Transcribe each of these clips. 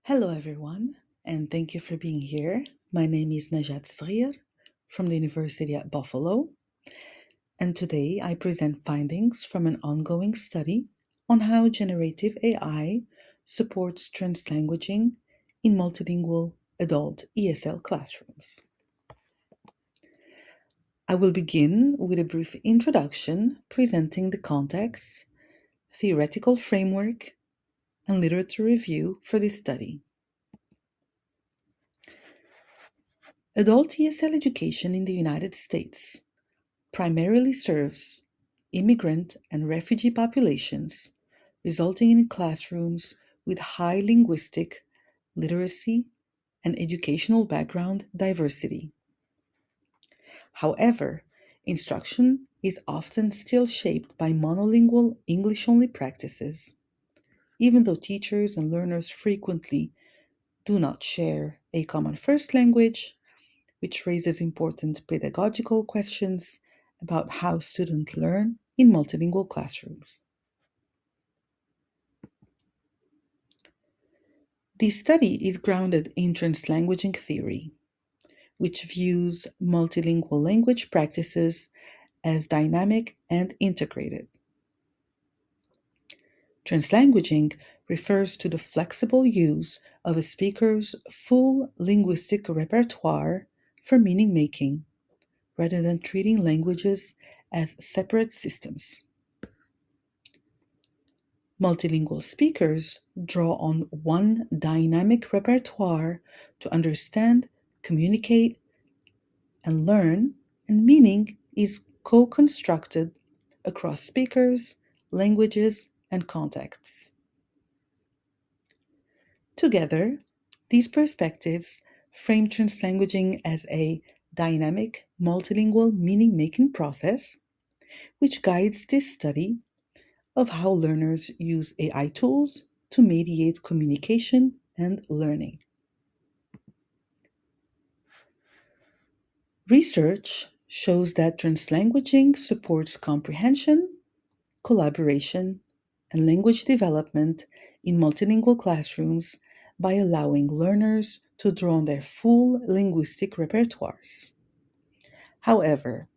Hello, everyone, and thank you for being here. My name is Najat Srir from the University at Buffalo, and today I present findings from an ongoing study on how generative AI supports translanguaging in multilingual adult ESL classrooms. I will begin with a brief introduction presenting the context, theoretical framework, and literature review for this study. Adult ESL education in the United States primarily serves immigrant and refugee populations, resulting in classrooms with high linguistic, literacy, and educational background diversity. However, instruction is often still shaped by monolingual English-only practices, even though teachers and learners frequently do not share a common first language, which raises important pedagogical questions about how students learn in multilingual classrooms. This study is grounded in translanguaging theory, which views multilingual language practices as dynamic and integrated. Translanguaging refers to the flexible use of a speaker's full linguistic repertoire for meaning making, rather than treating languages as separate systems. Multilingual speakers draw on one dynamic repertoire to understand, communicate, and learn, and meaning is co-constructed across speakers, languages, and contexts. Together, these perspectives frame translanguaging as a dynamic, multilingual meaning-making process, which guides this study of how learners use AI tools to mediate communication and learning. Research shows that translanguaging supports comprehension, collaboration, and language development in multilingual classrooms by allowing learners to draw on their full linguistic repertoires. However,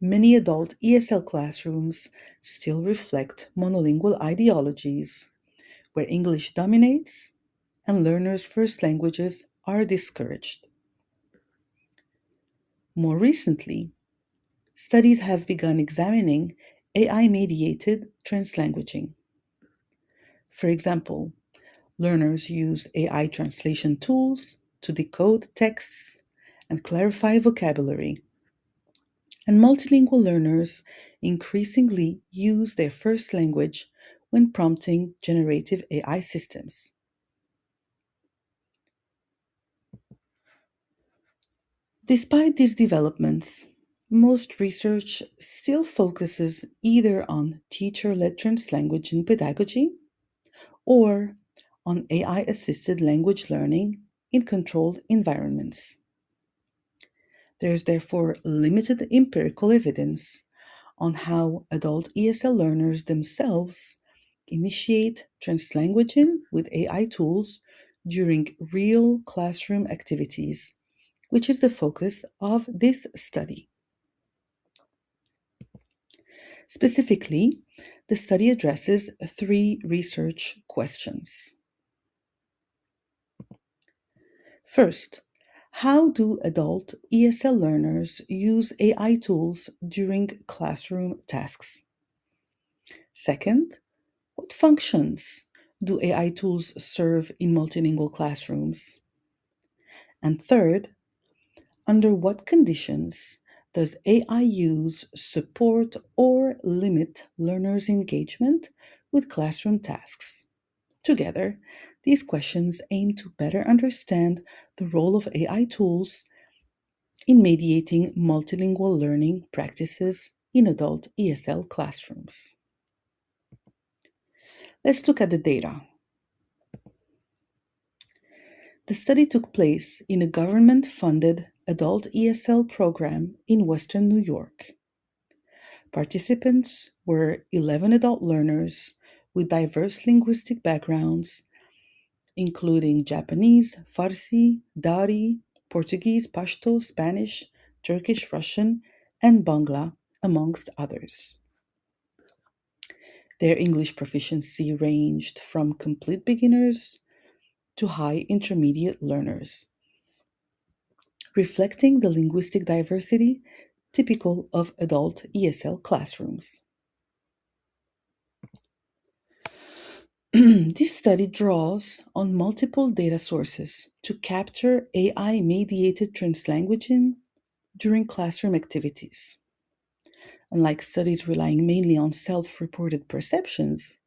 many adult ESL classrooms still reflect monolingual ideologies where English dominates and learners' first languages are discouraged. More recently, studies have begun examining AI-mediated translanguaging. For example, learners use AI translation tools to decode texts and clarify vocabulary, and multilingual learners increasingly use their first language when prompting generative AI systems. Despite these developments, most research still focuses either on teacher-led translanguaging pedagogy or on AI-assisted language learning in controlled environments. There is therefore limited empirical evidence on how adult ESL learners themselves initiate translanguaging with AI tools during real classroom activities, which is the focus of this study. Specifically, the study addresses three research questions. First, how do adult ESL learners use AI tools during classroom tasks? Second, what functions do AI tools serve in multilingual classrooms? And third, under what conditions does AI use support or limit learners' engagement with classroom tasks? Together, these questions aim to better understand the role of AI tools in mediating multilingual learning practices in adult ESL classrooms. Let's look at the data. The study took place in a government-funded adult ESL program in Western New York. Participants were 11 adult learners with diverse linguistic backgrounds including Japanese, Farsi, Dari, Portuguese, Pashto, Spanish, Turkish, Russian, and Bangla, amongst others. Their English proficiency ranged from complete beginners to high intermediate learners, reflecting the linguistic diversity typical of adult ESL classrooms. This study draws on multiple data sources to capture AI mediated translanguaging during classroom activities. Unlike studies relying mainly on self reported perceptions,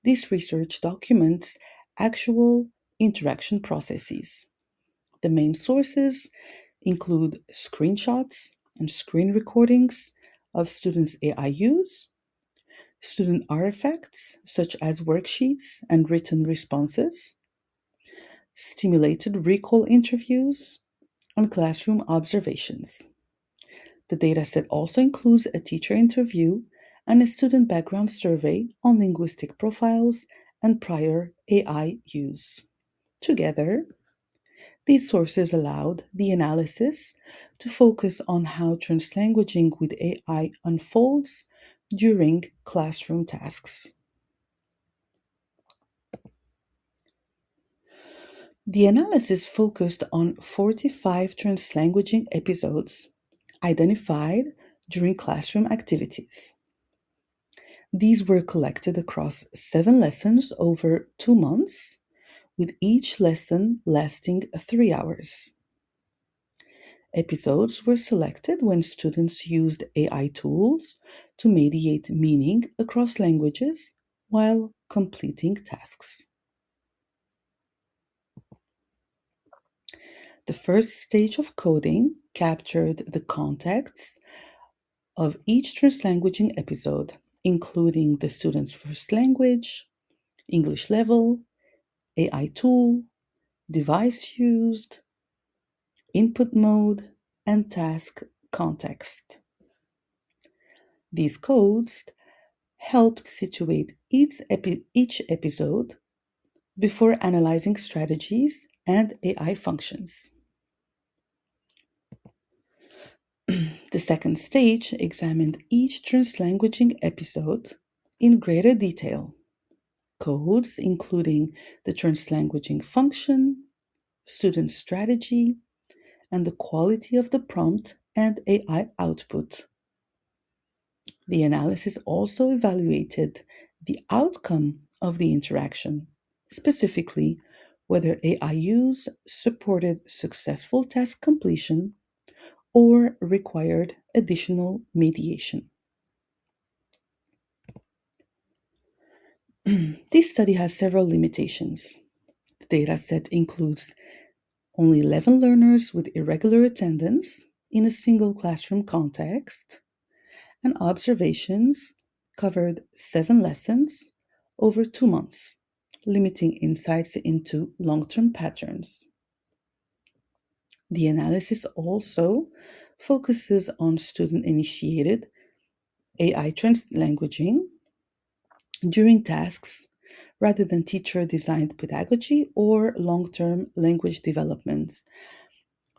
this research documents actual interaction processes. The main sources include screenshots and screen recordings of students' AI use, student artifacts such as worksheets and written responses, stimulated recall interviews, and classroom observations. The dataset also includes a teacher interview and a student background survey on linguistic profiles and prior AI use. Together, these sources allowed the analysis to focus on how translanguaging with AI unfolds during classroom tasks. The analysis focused on 45 translanguaging episodes identified during classroom activities. These were collected across 7 lessons over 2 months, with each lesson lasting 3 hours. Episodes were selected when students used AI tools to mediate meaning across languages while completing tasks. The first stage of coding captured the context of each translanguaging episode, including the student's first language, English level, AI tool, device used, input mode, and task context. These codes helped situate each episode before analyzing strategies and AI functions. The second stage examined each translanguaging episode in greater detail. Codes including the translanguaging function, student strategy, and the quality of the prompt and AI output. The analysis also evaluated the outcome of the interaction, specifically whether AI use supported successful task completion or required additional mediation. This study has several limitations. The dataset includes only 11 learners with irregular attendance in a single classroom context, and observations covered 7 lessons over 2 months, limiting insights into long term patterns. The analysis also focuses on student initiated AI translanguaging during tasks rather than teacher designed pedagogy or long term language development,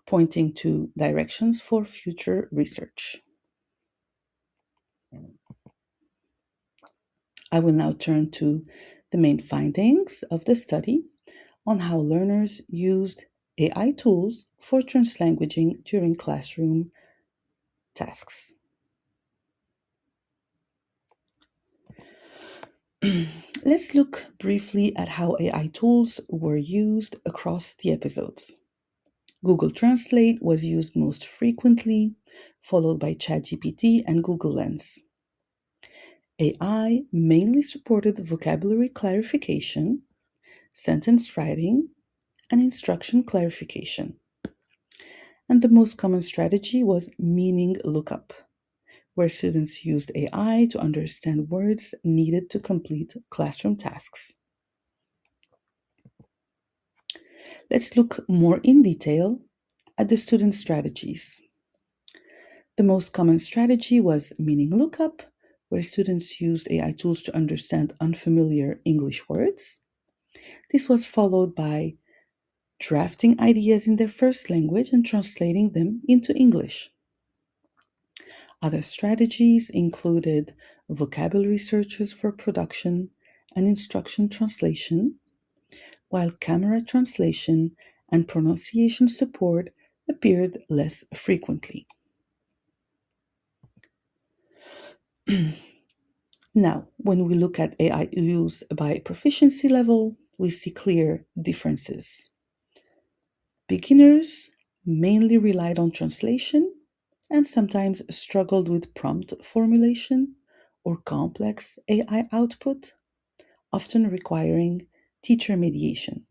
pointing to directions for future research. I will now turn to the main findings of the study on how learners used AI tools for translanguaging during classroom tasks. Let's look briefly at how AI tools were used across the episodes. Google Translate was used most frequently, followed by ChatGPT and Google Lens. AI mainly supported vocabulary clarification, sentence writing, and instruction clarification. And the most common strategy was meaning lookup, where students used AI to understand words needed to complete classroom tasks. Let's look more in detail at the student strategies. The most common strategy was meaning lookup, where students used AI tools to understand unfamiliar English words. This was followed by drafting ideas in their first language and translating them into English. Other strategies included vocabulary searches for production and instruction translation, while camera translation and pronunciation support appeared less frequently. Now, when we look at AI use by proficiency level, we see clear differences. Beginners mainly relied on translation and sometimes struggled with prompt formulation or complex AI output, often requiring teacher mediation.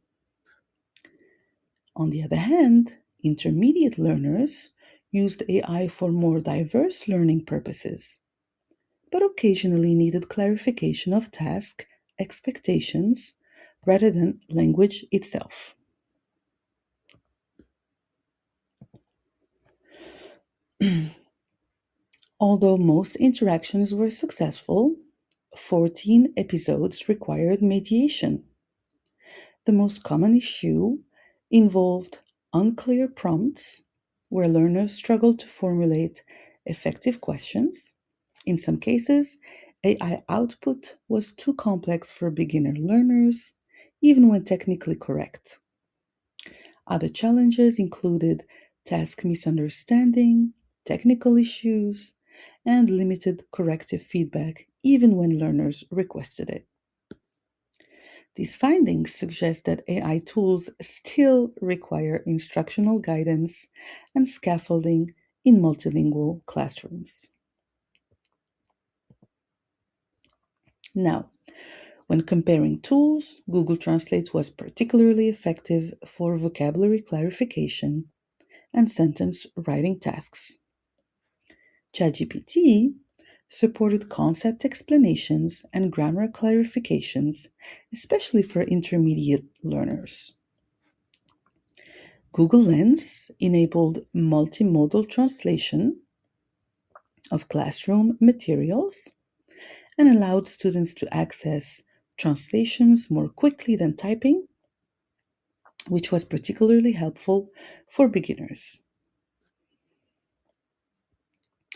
On the other hand, intermediate learners used AI for more diverse learning purposes, but occasionally needed clarification of task expectations rather than language itself. Although most interactions were successful, 14 episodes required mediation. The most common issue involved unclear prompts where learners struggled to formulate effective questions. In some cases, AI output was too complex for beginner learners, even when technically correct. Other challenges included task misunderstanding, technical issues, and limited corrective feedback, even when learners requested it. These findings suggest that AI tools still require instructional guidance and scaffolding in multilingual classrooms. Now, when comparing tools, Google Translate was particularly effective for vocabulary clarification and sentence writing tasks. ChatGPT supported concept explanations and grammar clarifications, especially for intermediate learners. Google Lens enabled multimodal translation of classroom materials and allowed students to access translations more quickly than typing, which was particularly helpful for beginners.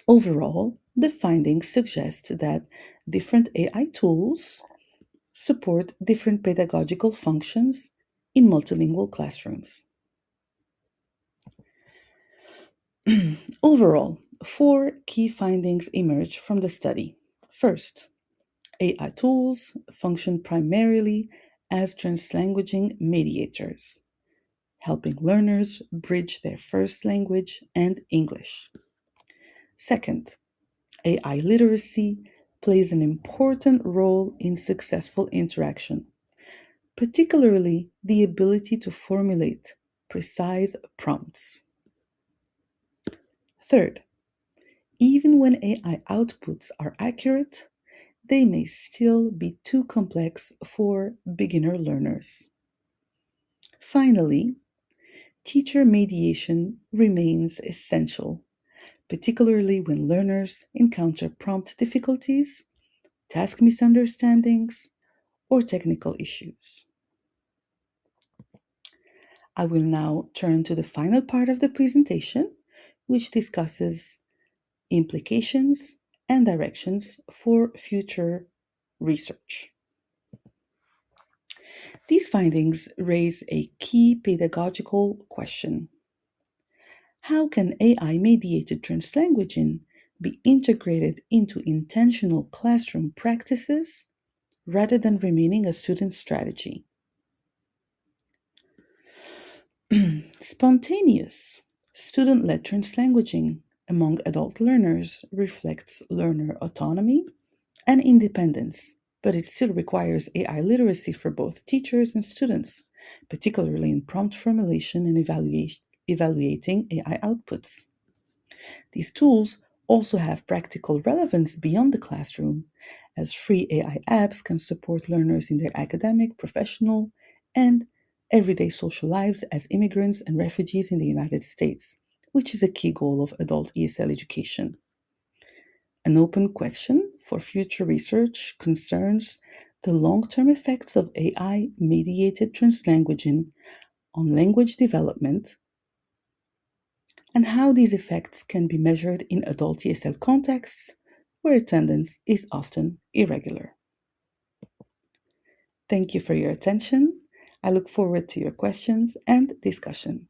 Overall, the findings suggest that different AI tools support different pedagogical functions in multilingual classrooms. Overall, four key findings emerge from the study. First, AI tools function primarily as translanguaging mediators, helping learners bridge their first language and English. Second, AI literacy plays an important role in successful interaction, particularly the ability to formulate precise prompts. Third, even when AI outputs are accurate, they may still be too complex for beginner learners. Finally, teacher mediation remains essential, particularly when learners encounter prompt difficulties, task misunderstandings, or technical issues. I will now turn to the final part of the presentation, which discusses implications and directions for future research. These findings raise a key pedagogical question. How can AI-mediated translanguaging be integrated into intentional classroom practices rather than remaining a student strategy? Spontaneous, student-led translanguaging among adult learners reflects learner autonomy and independence, but it still requires AI literacy for both teachers and students, particularly in prompt formulation and evaluating AI outputs. These tools also have practical relevance beyond the classroom, as free AI apps can support learners in their academic, professional, and everyday social lives as immigrants and refugees in the United States, which is a key goal of adult ESL education. An open question for future research concerns the long-term effects of AI-mediated translanguaging on language development, and how these effects can be measured in adult ESL contexts where attendance is often irregular. Thank you for your attention. I look forward to your questions and discussion.